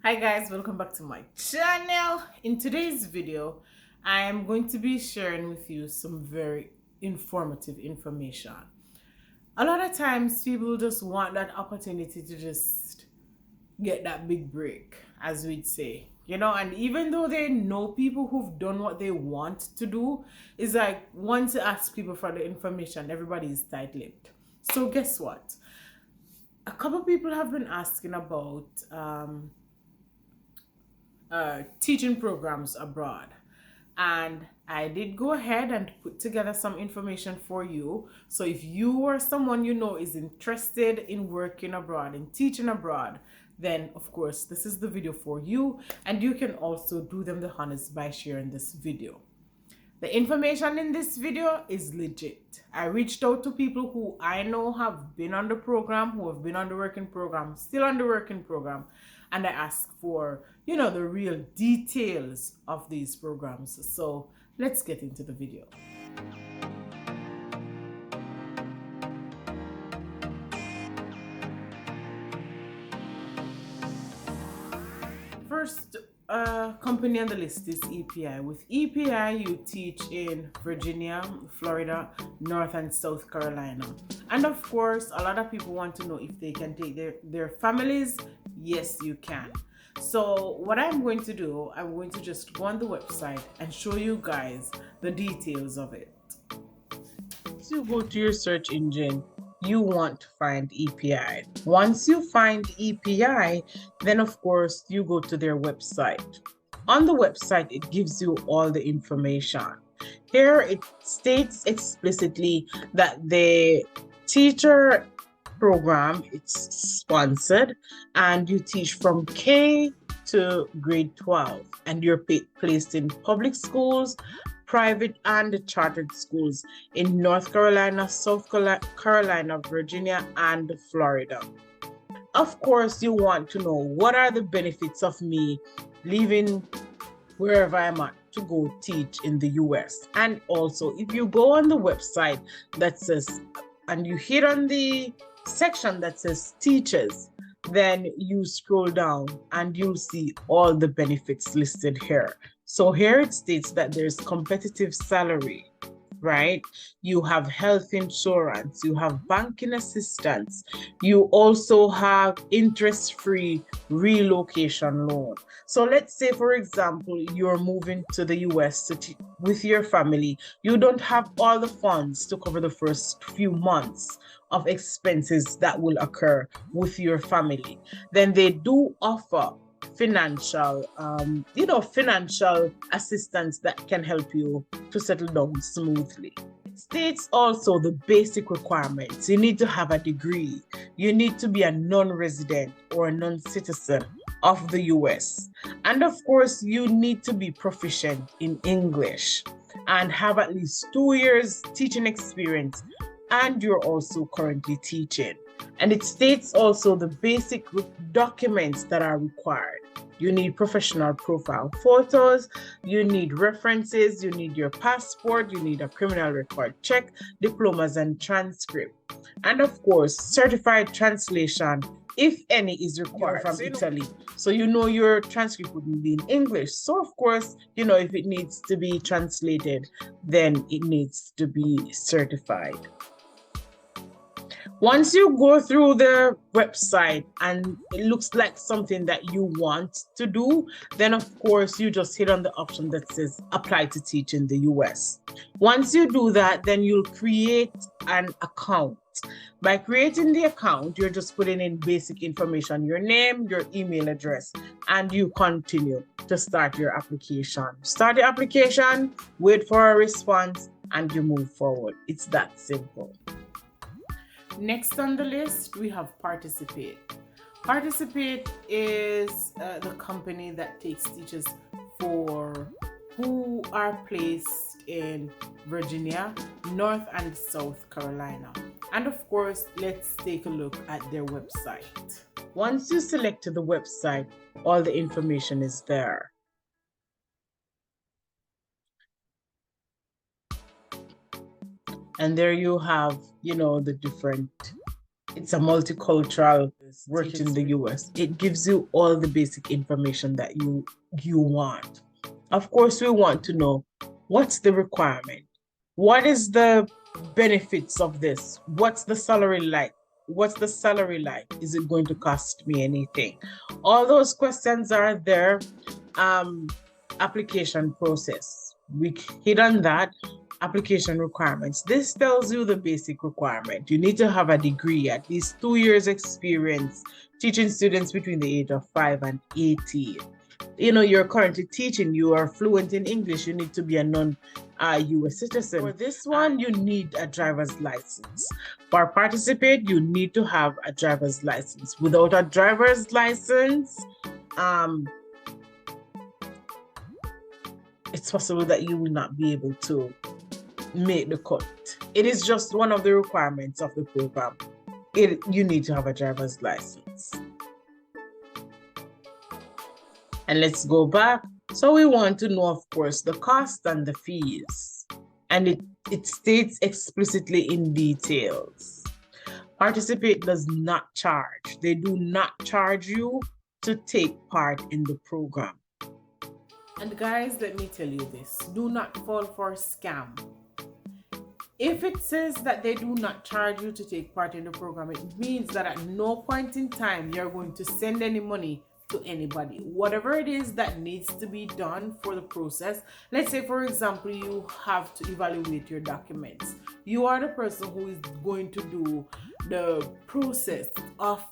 Hi guys, welcome back to my channel. In today's video, I am going to be sharing with you some very informative information. A lot of times people just want that opportunity to just get that big break, as we'd say. And even though they know people who've done what they want to do, it's like once you ask people for the information, everybody is tight-lipped. So guess what? A couple people have been asking about teaching programs abroad. And I did go ahead and put together some information for you. So if you or someone you know is interested in working abroad and teaching abroad, then of course this is the video for you. And you can also do them the honors by sharing this video. The information in this video is legit. I reached out to people who I know have been on the program, who have been on the working program, still on the working program, and I asked for, the real details of these programs. So let's get into the video. First company on the list is EPI. With EPI, you teach in Virginia, Florida, North and South Carolina. And of course, a lot of people want to know if they can take their families. Yes, you can. So what I'm going to do, I'm going to just go on the website and show you guys the details of it. Once you go to your search engine, you want to find EPI. Once you find EPI, then of course you go to their website. On the website, it gives you all the information. Here it states explicitly that the teacher program, it's sponsored, and you teach from K to grade 12, and you're placed in public schools, private and chartered schools in North Carolina, South Carolina, Virginia, and Florida. Of course, you want to know what are the benefits of me leaving wherever I'm at to go teach in the US. And also, if you go on the website that says, and you hit on the section that says teachers, then you scroll down and you'll see all the benefits listed here. So here it states that there's competitive salary, right? You have health insurance, you have banking assistance, you also have interest-free relocation loan. So let's say, for example, you're moving to the US with your family. You don't have all the funds to cover the first few months of expenses that will occur with your family. Then they do offer financial assistance that can help you to settle down smoothly. It states also the basic requirements. You need to have a degree. You need to be a non-resident or a non-citizen of the US. And of course, you need to be proficient in English and have at least 2 years teaching experience, and you're also currently teaching. And it states also the basic documents that are required. You need professional profile photos, you need references, you need your passport, you need a criminal record check, diplomas and transcript. And of course, certified translation, if any, is required from Italy. So your transcript wouldn't be in English. So of course, if it needs to be translated, then it needs to be certified. Once you go through the website and it looks like something that you want to do, then of course you just hit on the option that says apply to teach in the US. Once you do that, then you'll create an account. By creating the account, you're just putting in basic information, your name, your email address, and you continue to start your application. Start the application, wait for a response, and you move forward. It's that simple. Next on the list, we have Participate. Participate is the company that takes teachers who are placed in Virginia, North and South Carolina. And of course, let's take a look at their website. Once you select the website, all the information is there. And there you have, the different It's a multicultural work in the US. It gives you all the basic information that you want. Of course, we want to know what's the requirement? What is the benefits of this? What's the salary like? What's the salary like? Is it going to cost me anything? All those questions are there. Application process. We hit on that. Application requirements. This tells you the basic requirement. You need to have a degree, at least 2 years experience teaching students between the age of 5 and 18. You're currently teaching, you are fluent in English, you need to be a non-US citizen. For this one, you need a driver's license. For participate, you need to have a driver's license. Without a driver's license, it's possible that you will not be able to make the cut. It is just one of the requirements of the program. You need to have a driver's license. And let's go back. So we want to know, of course, the cost and the fees. And it states explicitly in details. Participate does not charge. They do not charge you to take part in the program. And guys, let me tell you this. Do not fall for a scam. If it says that they do not charge you to take part in the program, it means that at no point in time you're going to send any money to anybody. Whatever it is that needs to be done for the process, let's say for example you have to evaluate your documents. You are the person who is going to do the process of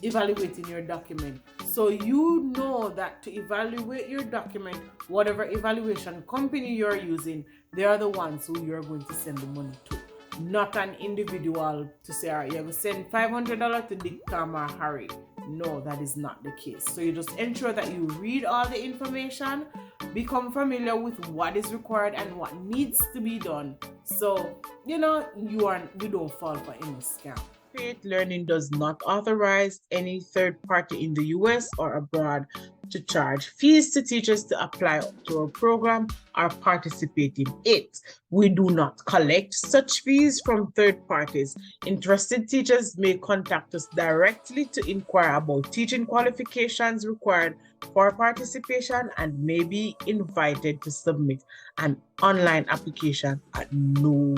evaluating your document. So you know that to evaluate your document, whatever evaluation company you're using, they are the ones who you're going to send the money to, not an individual to say, all right, you're going to send $500 to Dick, Tom, or Harry. No, that is not the case. So you just ensure that you read all the information, become familiar with what is required and what needs to be done. So, you don't fall for any scam. Create Learning does not authorize any third party in the US or abroad to charge fees to teachers to apply to our program or participate in it. We do not collect such fees from third parties. Interested teachers may contact us directly to inquire about teaching qualifications required for participation and may be invited to submit an online application at no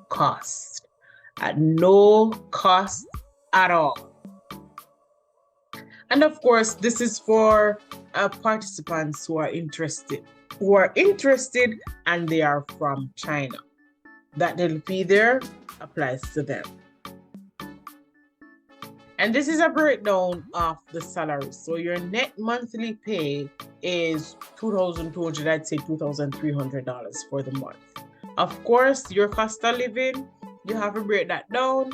cost. At no cost at all. And of course, this is for participants who are interested and they are from China. That little fee there applies to them. And this is a breakdown of the salary. So your net monthly pay is $2,200, I'd say $2,300 for the month. Of course, your cost of living, you have to break that down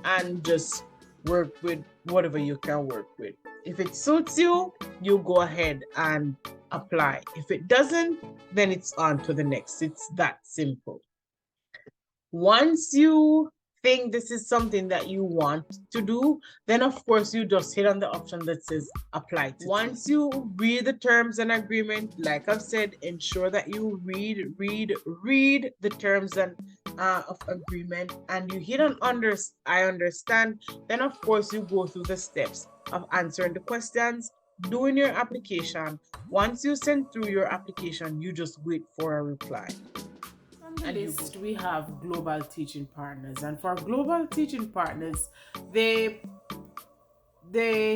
and just work with whatever you can work with. If it suits you, you go ahead and apply. If it doesn't, then it's on to the next. It's that simple. Once you think this is something that you want to do, then of course you just hit on the option that says apply to. Once you read the terms and agreement, like I've said, ensure that you read the terms and of agreement and you hit on I understand. Then of course you go through the steps of answering the questions, doing your application. Once you send through your application, you just wait for a reply. On the list, we have Global Teaching Partners, and for Global Teaching Partners, they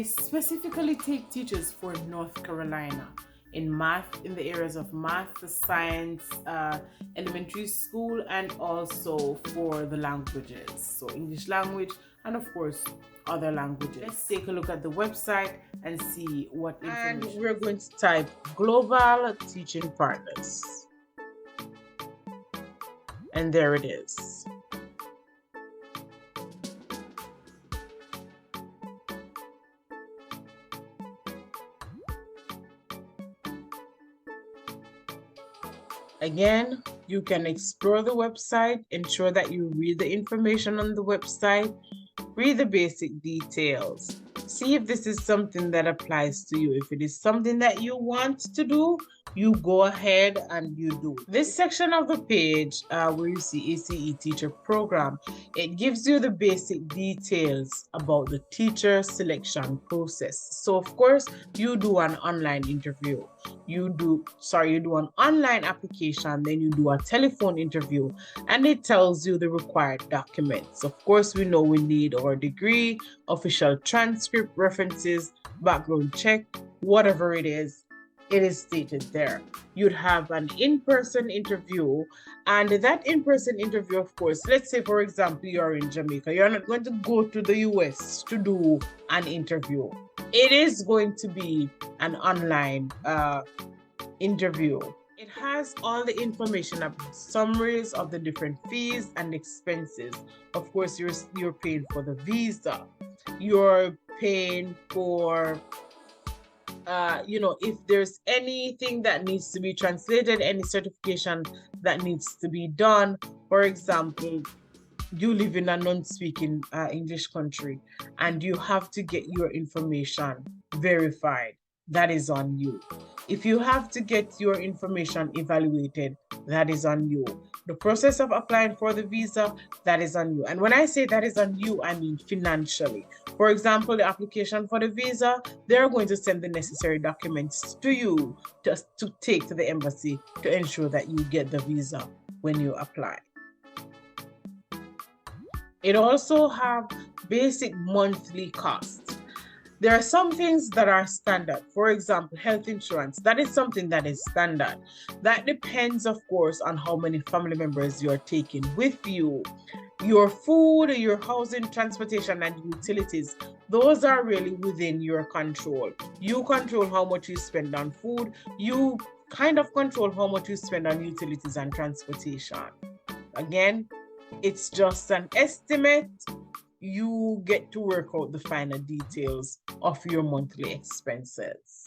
specifically take teachers for North Carolina in math, in the areas of math, science, elementary school, and also for the languages, so English language and of course other languages. Let's take a look at the website and see what information. And we're going to type Global Teaching Partners. And there it is. Again, you can explore the website, ensure that you read the information on the website, read the basic details. See if this is something that applies to you. If it is something that you want to do, you go ahead and you do. This section of the page where you see ACE Teacher Program, it gives you the basic details about the teacher selection process. So of course, you do an online interview. You do an online application, then you do a telephone interview, and it tells you the required documents. Of course, we know we need our degree, official transcript, references, background check, whatever it is stated there. You'd have an in-person interview, and that in-person interview, of course, let's say for example you're in Jamaica, you're not going to go to the US to do an interview. It is going to be an online interview. It has all the information about summaries of the different fees and expenses. Of course, you're paying for the visa. You're paying for if there's anything that needs to be translated, any certification that needs to be done. For example, you live in a non-speaking English country and you have to get your information verified. That is on you. If you have to get your information evaluated, that is on you. The process of applying for the visa, that is on you. And when I say that is on you, I mean financially. For example, the application for the visa, they're going to send the necessary documents to you just to take to the embassy to ensure that you get the visa when you apply. It also have basic monthly costs. There are some things that are standard. For example, health insurance. That is something that is standard. That depends, of course, on how many family members you're taking with you. Your food, your housing, transportation, and utilities, those are really within your control. You control how much you spend on food. You kind of control how much you spend on utilities and transportation. Again, it's just an estimate. You get to work out the final details of your monthly expenses.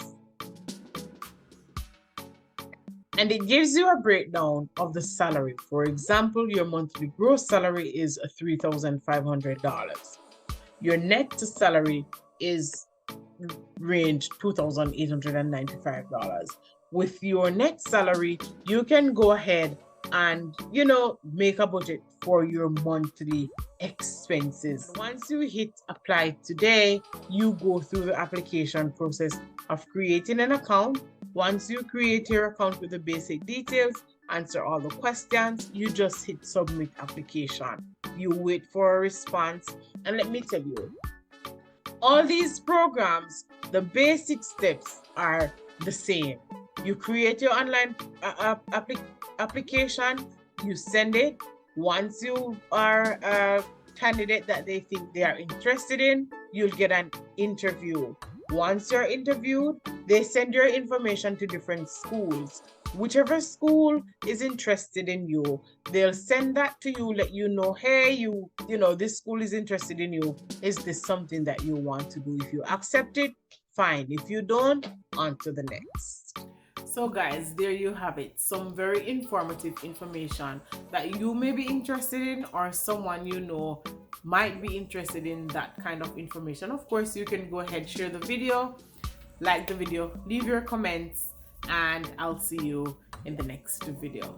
And it gives you a breakdown of the salary. For example, your monthly gross salary is $3,500. Your net salary is range $2,895. With your net salary, you can go ahead and make a budget for your monthly expenses. Once you hit apply today, you go through the application process of creating an account. Once you create your account with the basic details, answer all the questions, you just hit submit application. You wait for a response, and let me tell you, all these programs, the steps are the same. You create your online application, you send it. Once you are a candidate that they think they are interested in, you'll get an interview. Once you're interviewed, they send your information to different schools. Whichever school is interested in you, they'll send that to you, let you know, hey, this school is interested in you. Is this something that you want to do? If you accept it, fine. If you don't, on to the next. So guys, there you have it. Some very informative information that you may be interested in, or someone you know might be interested in that kind of information. Of course, you can go ahead, share the video, like the video, leave your comments, and I'll see you in the next video.